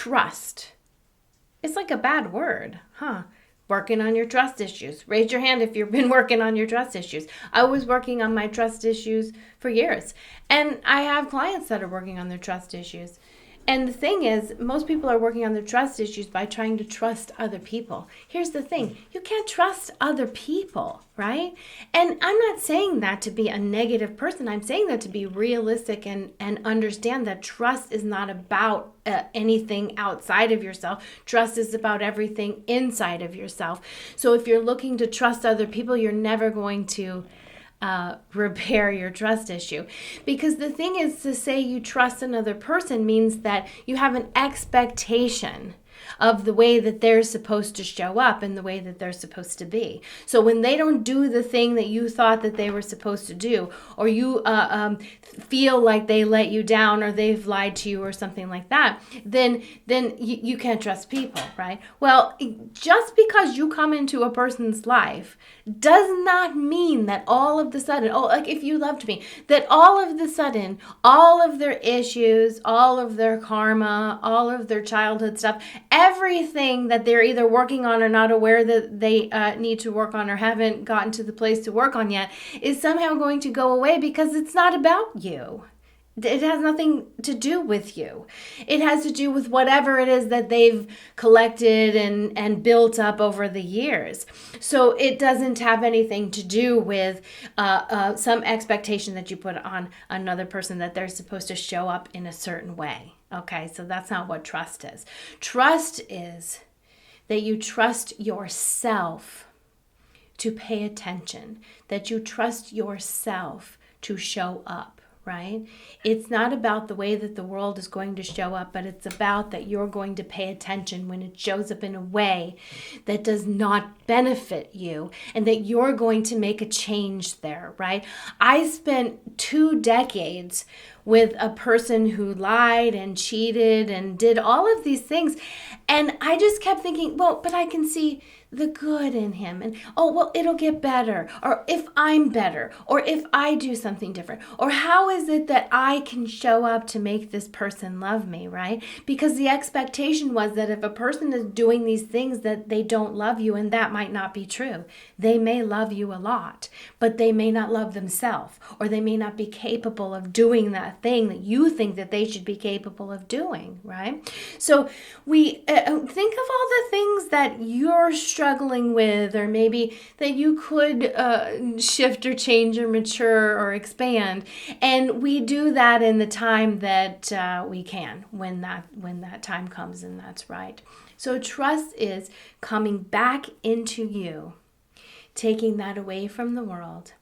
trust. It's like a bad word, huh? Working on your trust issues. Raise your hand if you've been working on your trust issues. I was working on my trust issues for years. And I have clients that are working on their trust issues. And the thing is, most people are working on their trust issues by trying to trust other people. Here's the thing. You can't trust other people, right? And I'm not saying that to be a negative person. I'm saying that to be realistic and understand that trust is not about anything outside of yourself. Trust is about everything inside of yourself. So if you're looking to trust other people, you're never going to repair your trust issue. Because the thing is, to say you trust another person means that you have an expectation of the way that they're supposed to show up and the way that they're supposed to be. So when they don't do the thing that you thought that they were supposed to do, or you feel like they let you down or they've lied to you or something like that, then you can't trust people, right? Well, just because you come into a person's life does not mean that all of the sudden, like if you loved me, that all of the sudden, all of their issues, all of their karma, all of their childhood stuff, everything that they're either working on or not aware that they need to work on or haven't gotten to the place to work on yet, is somehow going to go away, because it's not about you. It has nothing to do with you. It has to do with whatever it is that they've collected and built up over the years. So it doesn't have anything to do with some expectation that you put on another person that they're supposed to show up in a certain way. Okay, so that's not what trust is. Trust is that you trust yourself to pay attention, that you trust yourself to show up. Right? It's not about the way that the world is going to show up, but it's about that you're going to pay attention when it shows up in a way that does not benefit you, and that you're going to make a change there, right? I spent 2 decades with a person who lied and cheated and did all of these things. And I just kept thinking, well, but I can see the good in him. And, oh, well, it'll get better. Or if I'm better. Or if I do something different. Or how is it that I can show up to make this person love me, right? Because the expectation was that if a person is doing these things, that they don't love you, and that might not be true. They may love you a lot, but they may not love themselves, or they may not be capable of doing that thing that you think that they should be capable of doing, right? So we think of all the things that you're struggling with, or maybe that you could shift or change or mature or expand, and we do that in the time that we can, when that time comes, and that's right. So trust is coming back into you, taking that away from the world,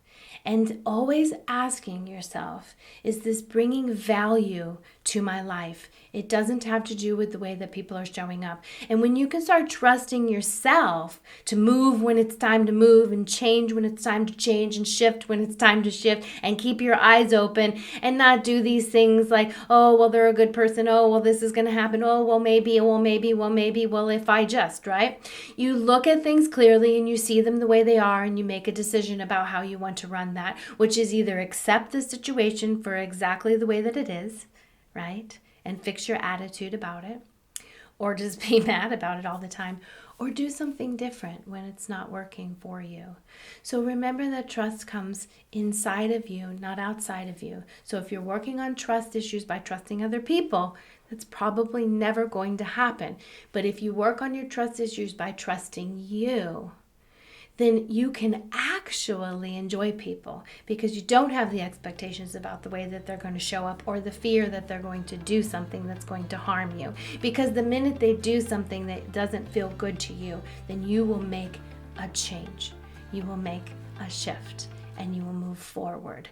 and always asking yourself, is this bringing value to my life? It doesn't have to do with the way that people are showing up. And when you can start trusting yourself to move when it's time to move, and change when it's time to change, and shift when it's time to shift, and keep your eyes open and not do these things like, oh, well, they're a good person. Oh, well, this is going to happen. Oh, well, maybe, well, if I just, right? You look at things clearly and you see them the way they are, and you make a decision about how you want to run that, which is either accept the situation for exactly the way that it is, right? And fix your attitude about it, or just be mad about it all the time, or do something different when it's not working for you. So remember that trust comes inside of you, not outside of you. So if you're working on trust issues by trusting other people, that's probably never going to happen. But if you work on your trust issues by trusting you, then you can actually enjoy people, because you don't have the expectations about the way that they're going to show up, or the fear that they're going to do something that's going to harm you. Because the minute they do something that doesn't feel good to you, then you will make a change. You will make a shift, and you will move forward.